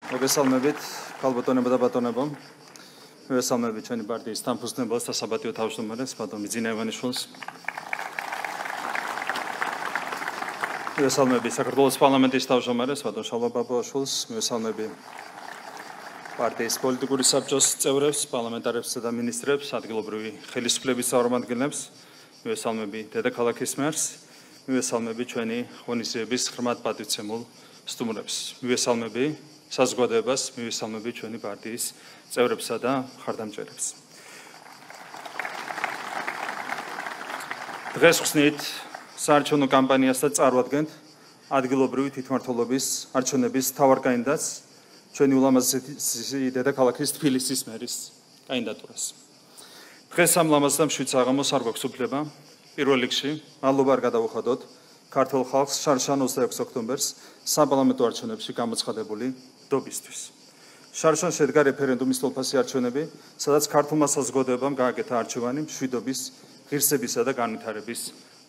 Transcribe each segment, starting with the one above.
მოგესალმებით, ქალბატონებო და ბატონებო. მოგესალმებით ჩვენი პარტიის თანფუძნებელს და საბატიო თავმჯდომარეს, ბატონ მიძინა ივანიშვილს. მოგესალმებით საქართველოს პარლამენტის თავმჯდომარეს, ბატონ შალვა ბაბაშვილს. მოგესალმებით პარტიის პოლიტიკური საბჭოს წევრებს, პარლამენტარებსა და მინისტრებს, ადგილობრივი ხელისუფლების წარმომადგენლებს. მოგესალმებით დედაქალაქის მერს. მოგესალმებით ჩვენი ღონისძიების ღრმად პატივცემულ სტუმრებს. მოგესალმებით საზოგადოებას, მივესალმებით ჩვენი პარტიის წევრებსა და მხარდამჭერებს. დღეს ხსნით საარჩევნო კამპანიას და წარვადგენთ ადგილობრივი თვითმმართველობის არჩევნების მთავარ კანდიდატს, ჩვენი ულამაზესი დედაქალაქის თბილისის მერის კანდიდატურას. დღეს ამ ლამაზ-მშვიდ საღამოს არ გვაქვს უფლება პირველ რიგში მადლობა არ გადავუხადოთ ქართულ ხალხს შარშან 26 ოქტომბერს საპარლამენტო არჩევნებში გამოცხადებული დობისთვის. შარშან შედგა რეფერენდუმის თვალფასი არჩევნები, სადაც ქართულმა საზოგადოებამ გააკეთა არჩევანი მშვიდობის, ღირსებისა და განვითარების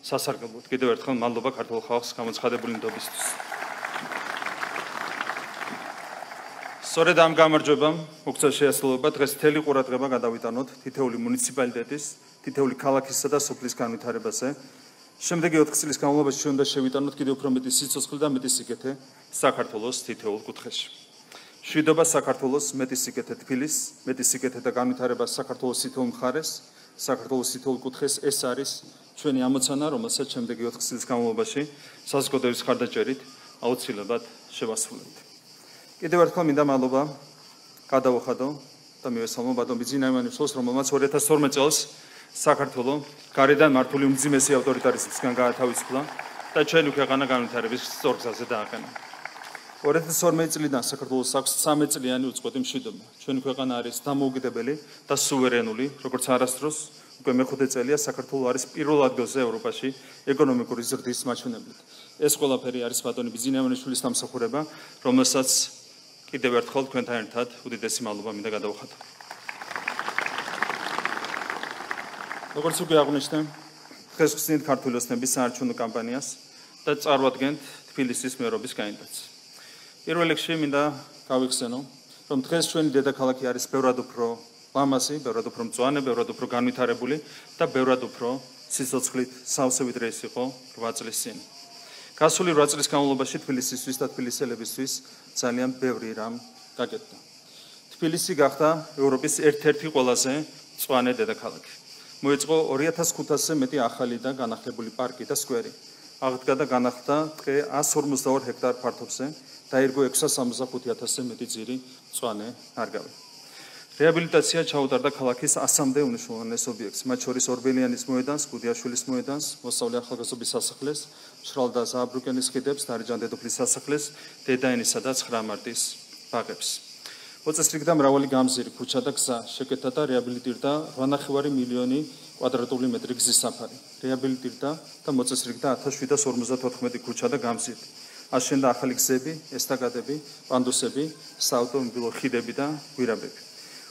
სასარგებლოდ. კიდევ ერთხელ მადლობა ქართულ ხალხს გამოცხადებული ნდობისთვის. სწორედ ამ გამარჯვებამ მოგცა შეასრულება დღეს მთელი ყურადღება გადავიტანოთ თითოეული მუნიციპალიტეტის, თითოეული ქალაქისა და სოფლის განვითარებაზე. შემდეგი 4 წლის განმავლობაში ჩვენ უნდა შევიტანოთ კიდევ უფრო მეტი სიცოცხლე და მეტი სიკეთე საქართველოს თითოეულ კუთხეში. მშვიდობა საქართველოს, მეტი სიკეთე თბილის, მეტი სიკეთე და განვითარება საქართველოს თითოეულ მხარეს, საქართველოს თითოეულ კუთხეს ეს არის ჩვენი ამოცანა, რომელსაც შემდეგი 4 წლის განმავლობაში საზოგადოების მხარდაჭერით აუცილებლად შევასრულებთ. კიდევ ერთხელ მინდა მადლობა გადავუხადო და მივესალმო ბატონ მიძინა ივანიშვილს, რომელმაც 2012 წელს საქართველოს გარედან მართული უმძიმესი ავტორიტარიზმისგან გაათავისუფლა და ჩვენი ქვეყანა განვითარების სწორ გზაზე დააყენა. 2012 წლიდან საქართველოს აქვს 13 წლიანი უწყვეტი მშვიდობა. ჩვენი ქვეყანა არის დამოუკიდებელი და სუვერენული, როგორც არასდროს უკვე მეხუთე წელია საქართველოს არის პირველ ადგილზე ევროპაში ეკონომიკური ზრდის მაჩვენებლით. ეს ყველაფერი არის ბატონი მიძინა ივანიშვილის დამსახურება, რომელსაც კიდევ ერთხელ თქვენთან ერთად უდიდესი მადლობა მინდა გადავუხადო. როგორც უკვე აღნიშნე, დღეს ხსნით ქართული ოცნების საარჩევნო კამპანიას და წარვადგენთ თბილისის მერობის კანდიდატს. პირველ რიგში მინდა გავიხსენო, რომ დღეს ჩვენი დედაქალაქი არის ბევრად უფრო ლამაზი, ბევრად უფრო მწვანე, ბევრად უფრო განვითარებული და ბევრად უფრო სიცოცხლით სავსე ვიდრე ის იყო 8 წლის წინ. გასული 8 წლის განმავლობაში თბილისისთვის და თბილისელებისთვის ძალიან ბევრი რამ გაკეთდა. თბილისი გახდა ევროპის ერთ-ერთი ყველაზე მწვანე დედაქალაქი. მოეწყო 2500-ზე მეტი ახალი და განახლებული პარკი და სკვერი. აღდგა და განახლდა ტყე 152 ჰექტარ ფართობზე, დაირგო 665-ზე მეტი ძირი მწვანე ნარგავი. რეაბილიტაცია ჩაუტარდა ქალაქის 100-მდე უმნიშვნელოვანეს ობიექტს, მათ შორის ორბელიანის მოედანს, გუდიაშვილის მოედანს, მოსწავლე ახალგაზრდობის სასახლეს, მშრალ და ზააბრუკენის ხიდებს, დარეჯან დედოფლის სასახლეს, დედაენისა და 9 მარტის ბაღებს. მოწესრიგდა მრავალი გამზირი, ქუჩა და გზა, შეკეთდა და რეაბილიტირდა 8,5 მილიონი კვადრატული მეტრი გზის საფარი. რეაბილიტირდა და მოწესრიგდა 1754 ქუჩა და გამზირი. აშენდა ახალი გზები, ესტაკადები, პანდუსები, საავტომობილო ხიდები და გვირაბები.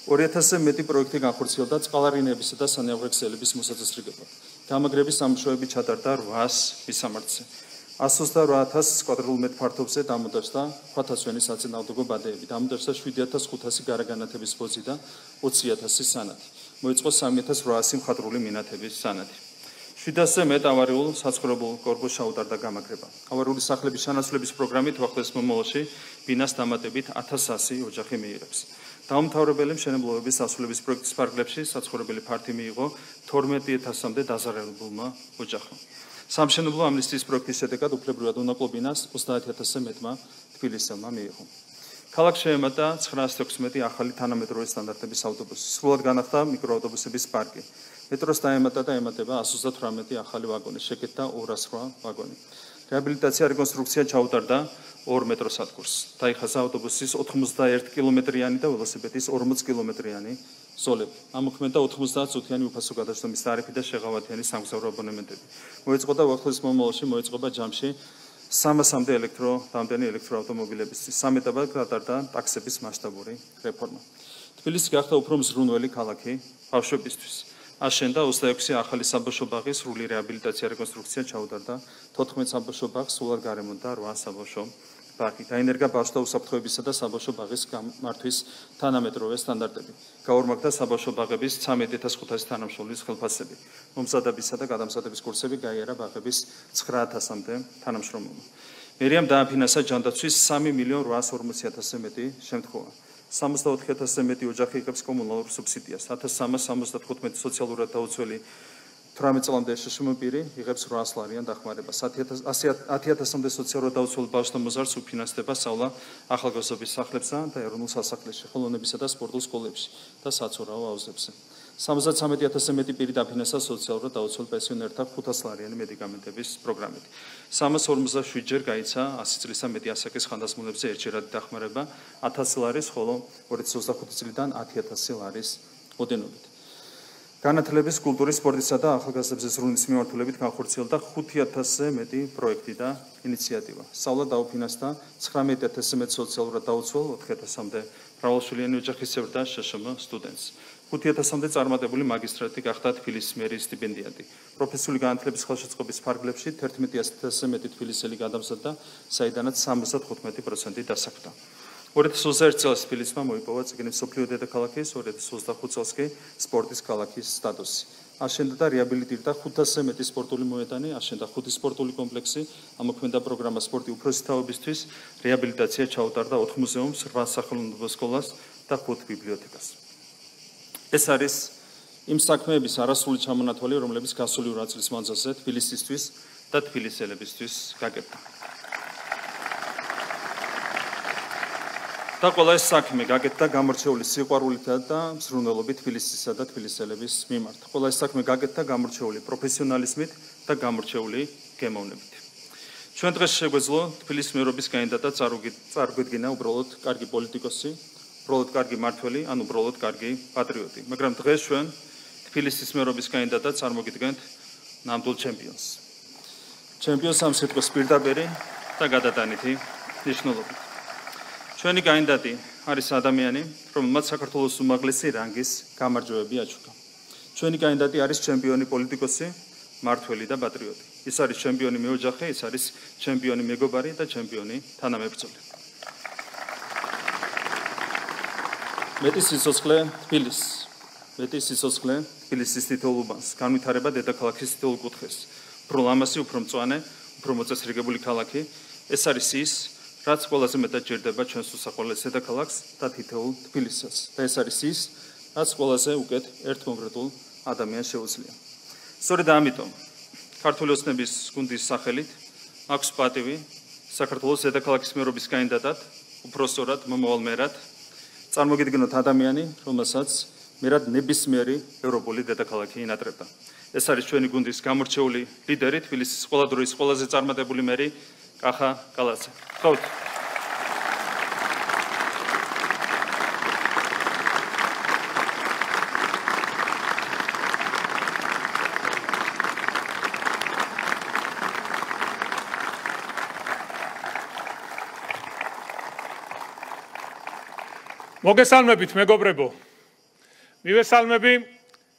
2000-ზე მეტი პროექტი განხორციელდა წყალარინებისა და სანაეღრე ქსელების მოსაწესრიგებლად. გამაგრების სამუშაოები ჩატარდა 800 მისამართზე. 128,000 კვადრატულ მეტრ ფართობზე დამონტაჟდა ქვათასვენის საწინააღმდეგო ბადეები. დამონტაჟდა 7,500 გარეგანათების ბოძი და 20,000 სანათი. მოიწყო 3,800 მხატვრული მინათების სანათი. 700-ზე მეტ ავარიულ საცხოვრებელ კორპუსს ჩაუტარდა გამაგრება. ავარიული სახლების შანაცვლების პროგრამით უახლოეს მომავალში ბინას დამატებით 1100 ოჯახი მიიღებს. დაუმთავრებელი მშენებლობების დასრულების პროექტის ფარგლებში საცხოვრებელი ფართი მიიღო 12,000-მდე დაზარალებულმა ოჯახმა. სამშენებლო ამნისტიის პროექტის შედეგად უფლებრივად უნაკლო ბინას 30,000-ზე მეტმა თბილისელმა მიიღო. ქალაქს შეემატა 916 ახალი თანამედროვე სტანდარტების ავტობუსი. სრულად განახლდა მიკროავტობუსების პარკი. მეტროს დაემატა და ემატება 138 ახალი ვაგონი, შეკეთდა 208 ვაგონი. რეაბილიტაცია, რეკონსტრუქცია ჩაუტარდა 2 მეტროსადგურს. დაიხაზა ავტობუსის 91 კილომეტრიანი და ველოსიპედის 40 კილომეტრიანი ზოლები. ამოქმედა 90 წუთიანი უფასო გადაცემის ტარიფი და შეღავათიანი სამგზავრო აბონემენტები. მოეწყო და უახლოეს მომავალში მოეწყობა ჯამში 300-მდე დამტენი ელექტროავტომობილების. სამ ეტაპად გატარდა ტაქსების მასშტაბური რეფორმა. თბილისი გახდა უფრო მზრუნველი ქალაქი ბავშვებისთვის. აშენდა 26 ახალი საბავშვო ბაღი, სრული რეაბილიტაცია, რეკონსტრუქცია ჩაუტარდა 14 საბავშვო ბაღს, სრულად გარემონტდა 8 საბავშვო ბაღი, დაინერგა ბავშვთა უსაფრთხოებისა და საბავშვო ბაღის გამართვის თანამედროვე სტანდარტები. გაორმაგდა საბავშვო ბაღების 13,500 თანამშრომლის ხელფასები. მომზადებისა და გადამზადების კურსები გაიარა ბაღების 9,000-მდე თანამშრომელმა. მერიამ დააფინანსა ჯანდაცვის 3,840,000-ზე მეტი შემთხვევა. 64,000-ზე მეტი ოჯახი იღებს კომუნალურ სუბსიდიას. 1375 სოციალურად დაუცველი 18 წლამდე შშმ პირი იღებს 800 ლარიან დახმარებას. 10,000-მდე სოციალურად დაუცველ ბავშვთა მოზარდს უფინანსდება სწავლა ახალგაზრდობის სახლებსა და ეროვნულ სასახლეში, ხელოვნებისა და სპორტულ სკოლებში და საცურაო აუზებზე. 73,000-ზე მეტი პირი დაფინანსა სოციალურად დაუცველ პენსიონერთა 500 ლარიანი მედიკამენტების პროგრამით. 347-ჯერ გაიცა 100 წლისა მეტი ასაკის ხანდაზმულებზე ერთჯერადი დახმარება 1000 ლარის, ხოლო 2025 წლიდან 10,000 ლარის ოდენობით. განათლების, კულტურის, სპორტისა და ახალგაზრდებზე ზრუნვის მიმართულებით განხორციელდა 5,000-ზე მეტი პროექტი და ინიციატივა. სწავლა დაუფინანსდა 19,000-ზე მეტ სოციალურად დაუცველ 4,000-მდე მრავალშვილიანი ოჯახის წევრ და შშმ სტუდენტს. 5,000-მდე წარმატებული მაგისტრატი გახდა თბილისის მერის სტიპენდიანტი. პროფესიული განათლების ხელშეწყობის ფარგლებში 11,000-ზე მეტი თბილისელი გადამზადდა, საიდანაც 75% დასაქმდა. 2021 წელს თბილისმა მოიპოვა წიგნი მსოფლიო დედაქალაქის, 2025 წელს კი სპორტის ქალაქის სტატუსი. აშენდა და რეაბილიტირდა 500-ზე მეტი სპორტული მოედანი, აშენდა 5 სპორტული კომპლექსი, ამოქმედა პროგრამა სპორტი უფროსი თაობისთვის, რეაბილიტაცია ჩაუტარდა 4 მუზეუმს, 8 სახელმწიფო სკოლას და 5 ბიბლიოთეკას. ეს არის იმ საქმეების არასრული ჩამონათვალი, რომლებიც გასული 8 წლის მანძილზე თბილისისთვის და თბილისელებისთვის გაკეთდა. და ყველა ეს საქმე გაკეთდა გამორჩეული სიყვარულით და მსრულნელობით თბილისისა და თბილისელების მიმართ. ყველა ეს საქმე გაკეთდა გამორჩეული პროფესიონალიზმით და გამორჩეული გემოვნებით. ჩვენ დღეს შეგვეძლო თბილისის მერობის კანდიდატად წარგვიდგინა უბრალოდ კარგი პოლიტიკოსი, უბრალოდ კარგი მმართველი, ან უბრალოდ კარგი პატრიოტი. მაგრამ დღეს ჩვენ თბილისის მერობის კანდიდატად წარმოგიდგენთ ნამდვილ ჩემპიონს. ჩემპიონს ამ სიტყვის პირდაპირი და გადატანითი მნიშვნელობით. ჩვენი კანდიდატი არის ადამიანი, რომელმაც საქართველოს უმაღლესი რანგის გამარჯვებები აჩუქა. ჩვენი კანდიდატი არის ჩემპიონი პოლიტიკოსი, მმართველი და პატრიოტი. ის არის ჩემპიონი მეოჯახე, ის არის ჩემპიონი მეგობარი და ჩემპიონი თანამებრძოლი. მეტი სიცოცხლე თბილისს, მეტი სიცოცხლე თბილისის თითოეულ უბანს, განვითარება დედაქალაქის თითოეულ კუთხეს, უფრო ლამაზი, უფრო მწვანე, უფრო მოწესრიგებული ქალაქი. ეს არის ის, რაც ყველაზე მეტად ჯერდება ჩვენს უსახურლეს დედაქალაქს და თითოეულ თბილისს. და ეს არის ის, რაც ყველაზე უკეთ ერთ კონკრეტულ ადამიანს შეუძლია. სწორედ ამიტომ ქართული ოცნების გუნდის სახელით აქვს პატივი საქართველოს დედაქალაქის მერობის კანდიდატად, უფრო სწორად მომავალ მერად წარმოგიდგენოთ ადამიანი, რომელსაც მერად ნებისმიერი ევროპული დედაქალაქი ინატრებდა. ეს არის ჩვენი გუნდის გამორჩეული ლიდერი, თბილისის ყველა დროის ყველაზე წარმატებული მერი კახა კალაძე. ხოთ. მოგესალმებით, მეგობრებო. მივესალმები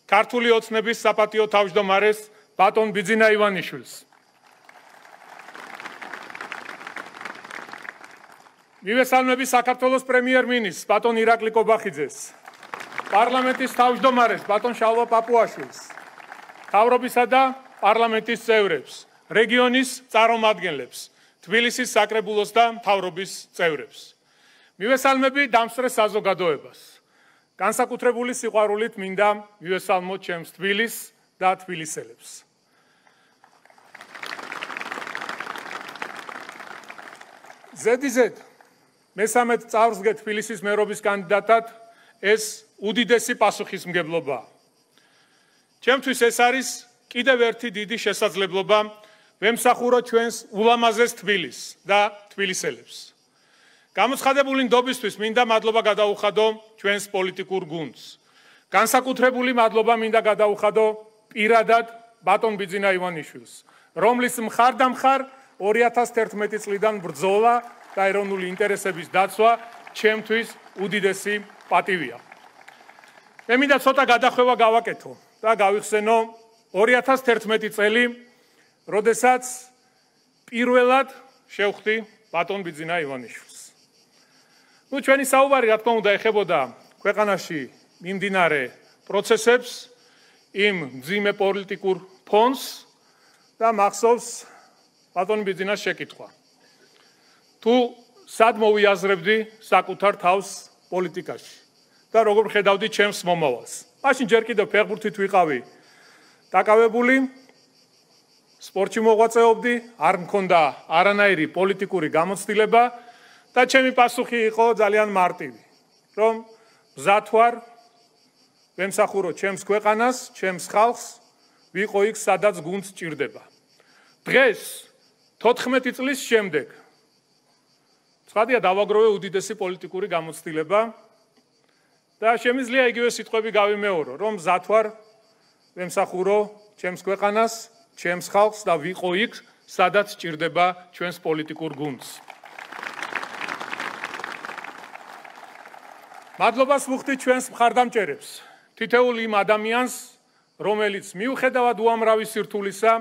ქართული ოცნების საპატიო თავმჯდომარეს ბატონ ბიძინა ივანიშვილს. მივესალმები საქართველოს პრემიერ-მინისტრს ბატონ ირაკლი კობახიძეს, პარლამენტის თავმჯდომარეს ბატონ შალვა პაპუაშვილს, მთავრობისა და პარლამენტის წევრებს, რეგიონის წარმომადგენლებს, თბილისის საკრებულოს და მთავრობის წევრებს. მივესალმები დამსწრე საზოგადოებას. განსაკუთრებული სიყვარულით მინდა მივესალმოთ ჩემს თბილისს და თბილისელებს. ზედიზედ მესამედ წარსდგე თბილისის მერობის კანდიდატად ეს უდიდესი პასუხისმგებლობაა. ჩემთვის ეს არის კიდევ ერთი დიდი შესაძლებლობა ვემსახურო ჩვენს ულამაზეს თბილისს და თბილისელებს. გამოცხადებული ნდობისთვის მინდა მადლობა გადაუხადო ჩვენს პოლიტიკურ გუნდს. განსაკუთრებული მადლობა მინდა გადაუხადო პირადად ბატონ ბიძინა ივანიშვილს, რომლის მხარდამხარ 2011 წლიდან ბრძოლა და ეროვნული ინტერესების დაცვა ჩემთვის უდიდესი პატივია. მე მინდა ცოტა გადახვევა გავაკეთო და გავიხსენო 2011 წელი, როდესაც პირველად შევხვდი ბატონ ბიძინა ივანიშვილს. ჩვენი საუბარი რა თქმა უნდა ეხებოდა ქვეყანაში მიმდინარე პროცესებს, იმ მძიმე პოლიტიკურ ფონს და მახსოვს ბატონ ბიძინას შეკითხვა. თუ სად მოვიაზრებდი საკუთარ თავს პოლიტიკაში და როგორ ხედავდი ჩემს მომავალს. მაშინ ჯერ კიდევ ფეხბურთით ვიყავი დაკავებული, სპორტში მოღვაწეობდი, არ მქონდა არანაირი პოლიტიკური გამოცდილება და ჩემი პასუხი იყო ძალიან მარტივი, რომ მზად ვარ ვემსახურო ჩემს ქვეყანას, ჩემს ხალხს, ვიყო იქ, სადაც გუნდს ჭირდება. დღეს 14 წლის შემდეგ ცხადია დავაგროვე უდიდესი პოლიტიკური გამოცდილება და შემიძლია იგივე სიტყვები გავიმეორო, რომ მზად ვარ ვემსახურო ჩემს ქვეყანას, ჩემს ხალხს და ვიყო იქ, სადაც ჭირდება ჩვენს პოლიტიკურ გუნდს. მადლობას ვუხდი ჩვენს მხარდამჭერებს, თითოეულ იმ ადამიანს, რომელიც მიუხედავად უამრავი სირთულისა,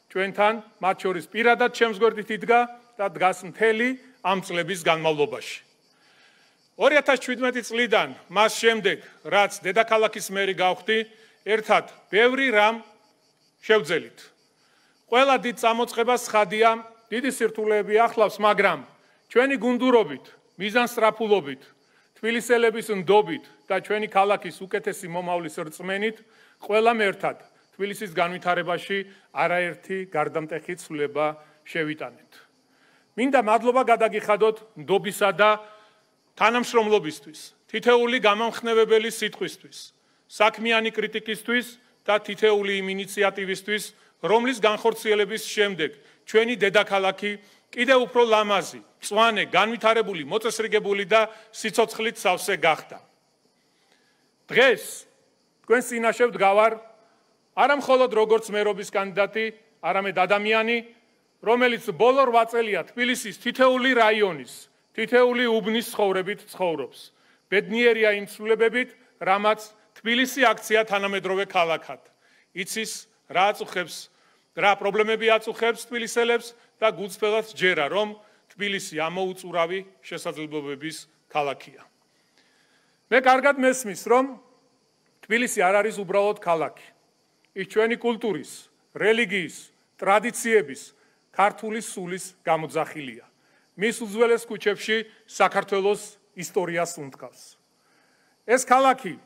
ჩვენთან, მათ შორის პირადად ჩემს გვერდით იდგა და დგას მთელი ამ წლების განმავლობაში. 2017 წლიდან მას შემდეგ, რაც დედაქალაქის მერი გავხდი, ერთად ბევრი რამ შევძელით. ყველა დიდ წამოწყებას ხადია, დიდი სირთულეები ახლავს, მაგრამ ჩვენი გუნდურობით, მიზანსწრაფულობით, თბილისელების ნდობით და ჩვენი ქალაქის უკეთესი მომავლის რწმენით, ყველამ ერთად თბილისის განვითარებაში არაერთი გარდამტეხი ცვლილება შევიტანეთ. მინდა მადლობა გადაგიხადოთ ნდობისა და თანამშრომლობისთვის, თითოეული გამამხნევებელი სიტყვისთვის, საქმიანი კრიტიკისთვის და თითოეული იმ ინიციატივისთვის, რომლის განხორციელების შემდეგ ჩვენი დედაქალაქი კიდევ უფრო ლამაზი, მწვანე, განვითარებული, მოწესრიგებული და სიცოცხლით სავსე გახდა. დღეს თქვენს წინაშე ვდგავარ არა მხოლოდ როგორც მერობის კანდიდატი, არამედ ადამიანი, რომელიც ბოლო 8 წელია თბილისის თითოეული რაიონის, თითოეული უბნის ცხოვრებით ცხოვრობს. ბედნიერია იმ ცვლილებებით, რამაც თბილისი აქცია თანამედროვე ქალაქად. იცის რა აწუხებს, რა პრობლემები აწუხებს თბილისელებს და გულწრფელად ჯერა, რომ თბილისი ამოუწურავი შესაძლებლობების ქალაქია. მე კარგად მესმის, რომ თბილისი არ არის უბრალოდ ქალაქი. ის ჩვენი კულტურის, რელიგიის, ტრადიციების, ქართული სულის გამოძახილია. მის უძველეს ქუჩებში საქართველოს ისტორიას უნთქავს. ეს ქალაქი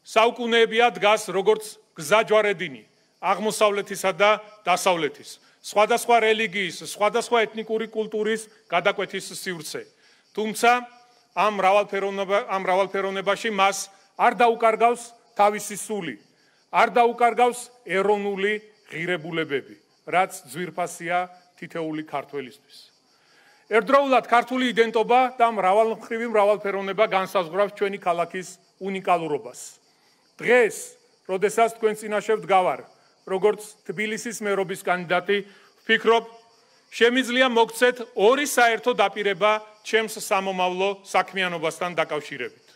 საუკუნეებია დგას როგორც გზაჯვარედინი აღმოსავლეთისა და დასავლეთის, სხვადასხვა რელიგიის, სხვადასხვა ეთნიკური კულტურის გადაკვეთის სივრცე. თუმცა ამ მრავალფეროვნებაში მას არ დაუკარგავს თავისი სული, არ დაუკარგავს ეროვნული ღირებულებები, რაც ძვირფასია თითოეული ქართველისთვის. ერთდროულად ქართული იდენტობა და მრავალმხრივი მრავალფეროვნება განსაზღვრავს ჩვენი ქალაქის უნიკალურობას. დღეს, როდესაც თქვენ წინაშე ვდგავარ, როგორც თბილისის მერობის კანდიდატი, ვფიქრობ, შემიძლია მოგცეთ ორი საერთო დაპირება ჩემს სამომავლო საქმიანობასთან დაკავშირებით.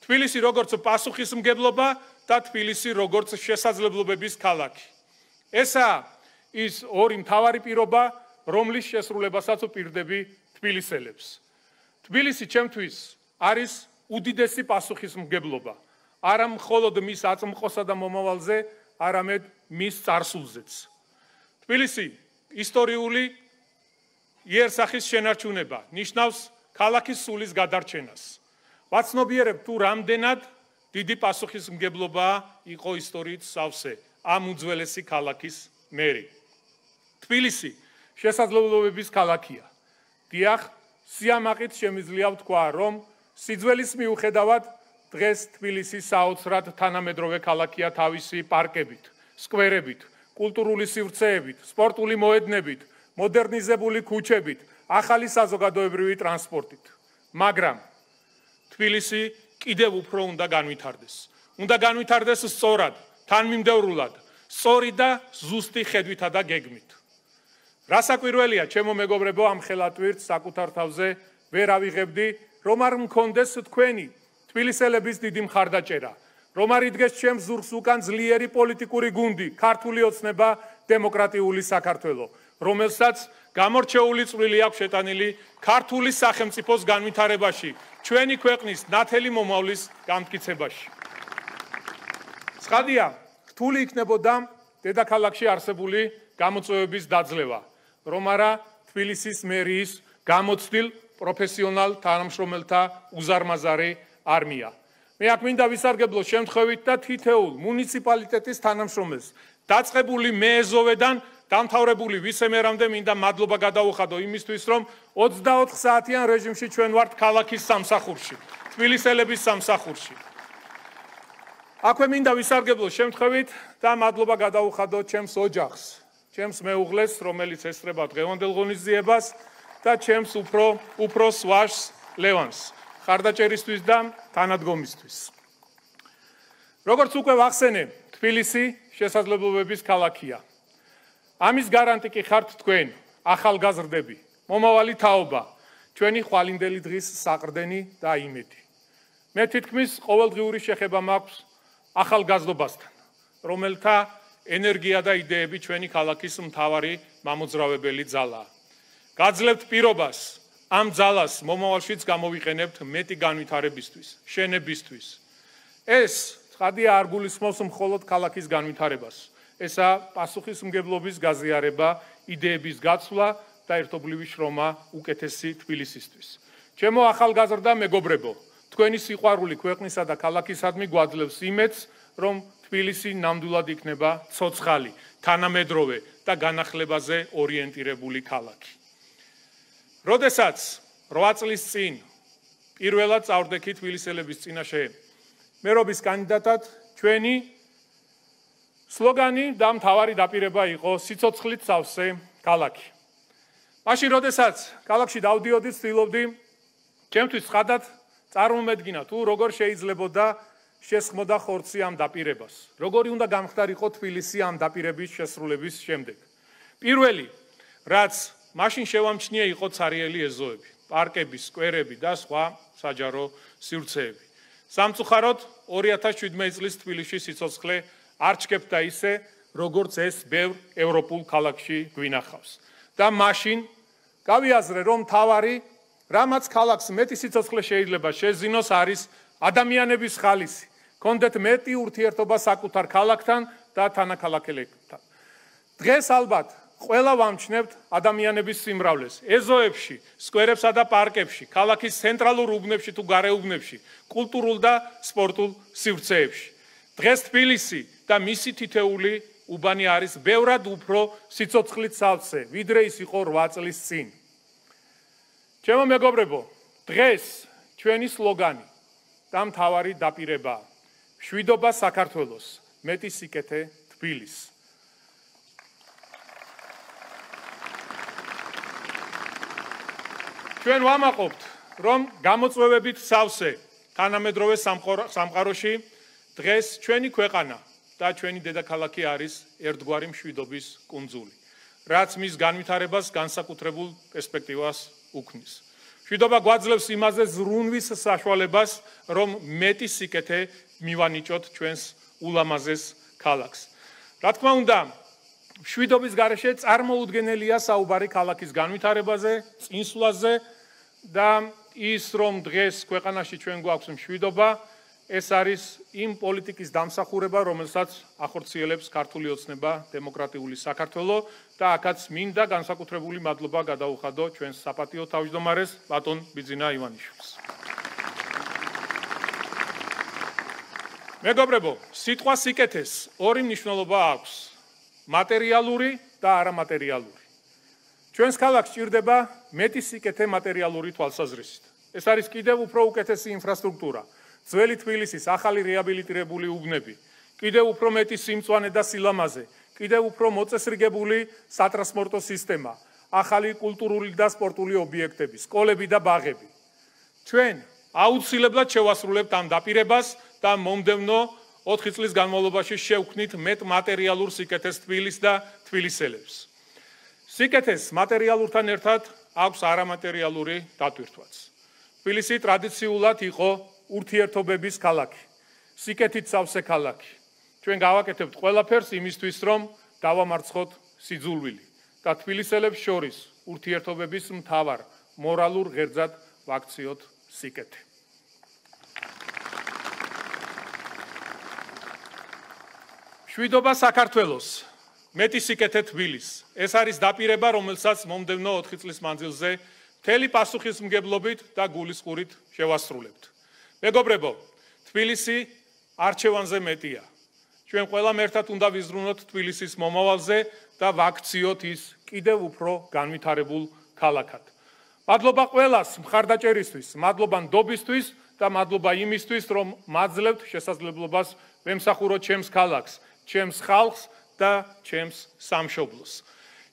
თბილისი როგორც პასუხისმგებლობა და თბილისი როგორც შესაძლებლობების ქალაქი. ესაა ის ორი მთავარი პირობა, რომლის შესრულებასაც ვპირდები თბილისელებს. თბილისი ჩემთვის არის უდიდესი პასუხისმგებლობა, არა მხოლოდ მის აწმყოსა და მომავალზე, არამედ მის წარსულზეც. თბილისი ისტორიული იერსახის შენარჩუნება ნიშნავს ქალაქის სულის გადარჩენას. ვაცნობიერებ თუ რამდენად დიდი პასუხისმგებლობა იყო ისტორიით სავსე ამ უძველესი ქალაქის მერი. თბილისი შესაძლებლობების ქალაქია. დიახ, სიამაყით შემიძლია ვთქვა, რომ სიძველის მიუხედავად დღეს თბილისი საოცრად თანამედროვე ქალაქია თავისი პარკებით, სკვერებით, კულტურული სივრცეებით, სპორტული მოედნებით, მოდერნიზებული ქუჩებით, ახალი საზოგადოებრივი ტრანსპორტით. მაგრამ თბილისი კიდევ უფრო უნდა განვითარდეს. უნდა განვითარდეს სწორად, თანმიმდევრულად, სწორი და ზუსტი ხედვითა და გეგმით. რასაკვირველია, ჩემო მეგობრებო, ამ ხელატვირთს საკუთარ თავზე ვერ ავიღებდი, რომ არ მქონდეს თქვენი თბილისელების დიდი მხარდაჭერა, რომ არ იდგეს ჩემს ზურგს უკან ძლიერი პოლიტიკური გუნდი, ქართული ოცნება, დემოკრატიული საქართველო, რომელსაც გამორჩეული წვლილი აქვს შეტანილი ქართული სახელმწიფოს განვითარებაში, ჩვენი ქვეყნის ნათელი მომავლის განმტკიცებაში. ცხადია, რთული იქნებოდა დედაქალაქში არსებული გამოწვევების დაძლევა, რომ არა თბილისის მერიის გამოცდილ პროფესიონალ თანამშრომელთა უზარმაზარი არმია. მე აქ მინდა ვისარგებლო შემთხვევით და თითოეულ მუნიციპალიტეტის თანამშრომელს დაწყებული მეეზოვედან დამთავრებული ვისემერამდე მინდა მადლობა გადაუხადო იმისთვის, რომ 24 საათიან რეჟიმში ჩვენ ვართ ქალაქის სამსახურში, თბილისელების სამსახურში. აქვე მინდა ვისარგებლო შემთხვევით და მადლობა გადაუხადო ჩემს ოჯახს, ჩემს მეუღლეს, რომელიც ესწრება დღევანდელ ღონისძიებას და ჩემს უფროს ვაჟს ლევანს, ხარდაჭერისთვის და თანადგომისთვის. როგორც უკვე ვახსენე, თბილისი შესაძლებლობების ქალაქია. ამის გარანტი კი ხართ თქვენ, ახალგაზრდები, მომავალი თაობა, ჩვენი ხვალინდელი დღის საყრდენი და იმედი. მე თითქმის ყოველდღიური შეხება მაქვს ახალგაზრდობასთან, რომელთა ენერგია და იდეები ჩვენი ქალაქის მთავარი მამოძრავებელი ძალაა. გაძლევთ პირობას ამ ძალას მომავალშიც გამოვიყენებთ მეტი განვითარებისთვის, შენებისთვის. ეს ცხადია არ გულისხმობს მხოლოდ ქალაქის განვითარებას. ესა პასუხისმგებლობის გაზიარება, იდეების გაცვლა და ერთობლივი შრომა უკეთესი თბილისისთვის. ჩემო ახალგაზრდა მეგობრებო, თქვენი სიყვარული ქვეყნისა და ქალაქისადმი გვაძლევს იმედს, რომ თბილისი ნამდვილად იქნება ცოცხალი, თანამედროვე და განახლებაზე ორიენტირებული ქალაქი. როდესაც 8 წლის წინ პირველად წავდექი თბილისელების წინაშე მერობის კანდიდატად, ჩვენი სლოგანი და მთავარი დაპირება იყო სიცოცხლით სავსე ქალაქი. მაშინ, როდესაც ქალაქში დავდიოდი, ვცდილობდი ჩემთვის ცხადად წარმომედგინა თუ როგორ შეიძლებოდა შესხმოდა ხორცი ამ დაპირებას. როგორი უნდა გამხდარიყო თბილისი ამ დაპირების შესრულების შემდეგ. პირველი, რაც მაშინ შევამჩნია, იყო ცარიელი ეზოები, პარკები, სკვერები და სხვა საჯარო სივრცეები. სამწუხაროდ 2017 წლის თბილისში სიცოცხლე არ ჩქეფდა ისე, როგორც ეს ბევრ ევროპულ ქალაქში გვინახავს. და მაშინ გავიაზრე, რომ მთავარი, რამაც ქალაქს მეტი სიცოცხლე შეიძლება შეზინოს, არის ადამიანების ხალისი, კონდეთ მეტი ურთიერთობა საკუთარ ქალაქთან და თანაქალაქელებთან. დღეს ალბათ ყველა ვამჩნევთ ადამიანების სიმრავლეს, ეზოებში, სკვერებსა და პარკებში, ქალაქის ცენტრალურ უბნებში თუ გარეუბნებში, კულტურულ და სპორტულ სივრცეებში. დღეს თბილისი და მისი თითეული უბანი არის ბევრად უფრო სიცოცხლით სავსე, ვიდრე ის იყო 8 წლის წინ. ჩემო მეგობრებო, დღეს ჩვენი სლოგანი და მთავარი დაპირებაა მშვიდობა საქართველოს, მეტი სიკეთე თბილისს. ჩვენ ვამაყობთ, რომ გამოწვევებით სავსე თანამედროვე სამყაროში დღეს ჩვენი ქვეყანა და ჩვენი დედაქალაქი არის ერთგვარი მშვიდობის კუნძული, რაც მის განვითარებას განსაკუთრებულ პერსპექტივას უქმნის. მშვიდობა გვაძლევს იმაზე ზრუნვის საშუალებას, რომ მეტი სიკეთე მივანიჭოთ ჩვენს ულამაზეს ქალაქს. რა თქმა უნდა, მშვიდობის გარეშე წარმოუდგენელია საუბარი ქალაქის განვითარებაზე, წინსვლაზე და ის, რომ დღეს ქვეყანაში ჩვენ გვაქვს მშვიდობა, ეს არის იმ პოლიტიკის დამსახურება, რომელსაც ახორციელებს ქართული ოცნება დემოკრატიული საქართველო და აქაც მინდა განსაკუთრებული მადლობა გადაუხადო ჩვენს საპატიო თავმჯდომარეს ბატონ ბიძინა ივანიშვილს. მეგობრებო, სიტყვა სიკეთეს ორი მნიშვნელობა აქვს: მატერიალური და არამატერიალური. ჩვენს ქალაქს სჭირდება მეტი სიკეთე მატერიალური თვალსაზრისით. ეს არის კიდევ უფრო უკეთესი ინფრასტრუქტურა, ძველი თბილისის ახალი რეაბილიტირებული უბნები, კიდევ უფრო მეტი სიმწვანე და სილამაზე, კიდევ უფრო მოწესრიგებული სატრანსპორტო სისტემა, ახალი კულტურული და სპორტული ობიექტები, სკოლები და ბაღები. ჩვენ აუცილებლად შევასრულებთ ამ დაპირებას და მომდევნო 4 წლის განმავლობაში შევქმნით მეტ მატერიალურ სიკეთეს თბილისს და თბილისელებს. სიკეთეს მატერიალურთან ერთად აქვს არამატერიალური დატვირთვაც. თბილისი ტრადიციულად იყო ურთიერთობების ქალაქი, სიკეთით სავსე ქალაქი. ჩვენ გავაკეთებთ ყველაფერს იმისთვის, რომ დავამარცხოთ სიძულვილი, და თბილისელებს შორის ურთიერთობების მთავარ მორალურ ღერძად ვაქციოთ სიკეთე. შვიდობა საქართველოს, მეტი სიკეთე თბილისს. ეს არის დაპირება, რომელსაც მომდევნო 4 წლის მანძილზე მთელი პასუხისმგებლობით და გულისყურით შევასრულებთ. მეგობრებო, თბილისი არჩევანზე მეტია. ჩვენ ყველამ ერთად უნდა ვიზრუნოთ თბილისის მომავალზე და ვაქციოთ ის კიდევ უფრო განვითარებულ ქალაქად. მადლობა ყველას მხარდაჭერისთვის, მადლობა ნდობისთვის და მადლობა იმისთვის, რომ მაძლევთ შესაძლებლობას ვემსახუროთ ჩემს ქალაქს, ჩემს ხალხს და ჩემს სამშობლოს.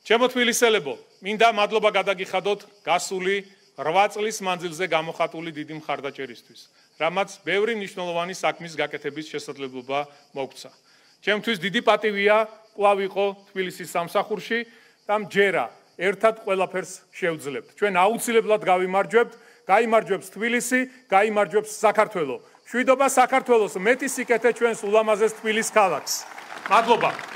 ჩემო თბილისელებო, მინდა მადლობა გადაგიხადოთ გასული 8 წლის მანძილზე გამოხატული დიდი მხარდაჭერისთვის, რამაც ბევრი მნიშვნელოვანი საქმის გაკეთების შესაძლებლობა მოგცა. ჩემთვის დიდი პატივია კვლავ იყო თბილისის სამსახურში და მჯერა ერთად ყველაფერს შევძლებთ. ჩვენ აუცილებლად გავიმარჯვებთ, გაიმარჯვებს თბილისი, გაიმარჯვებს საქართველო. შვიდობა საქართველოს, მეტი სიკეთე ჩვენს ულამაზეს თბილის ქალაქს. მადლობა.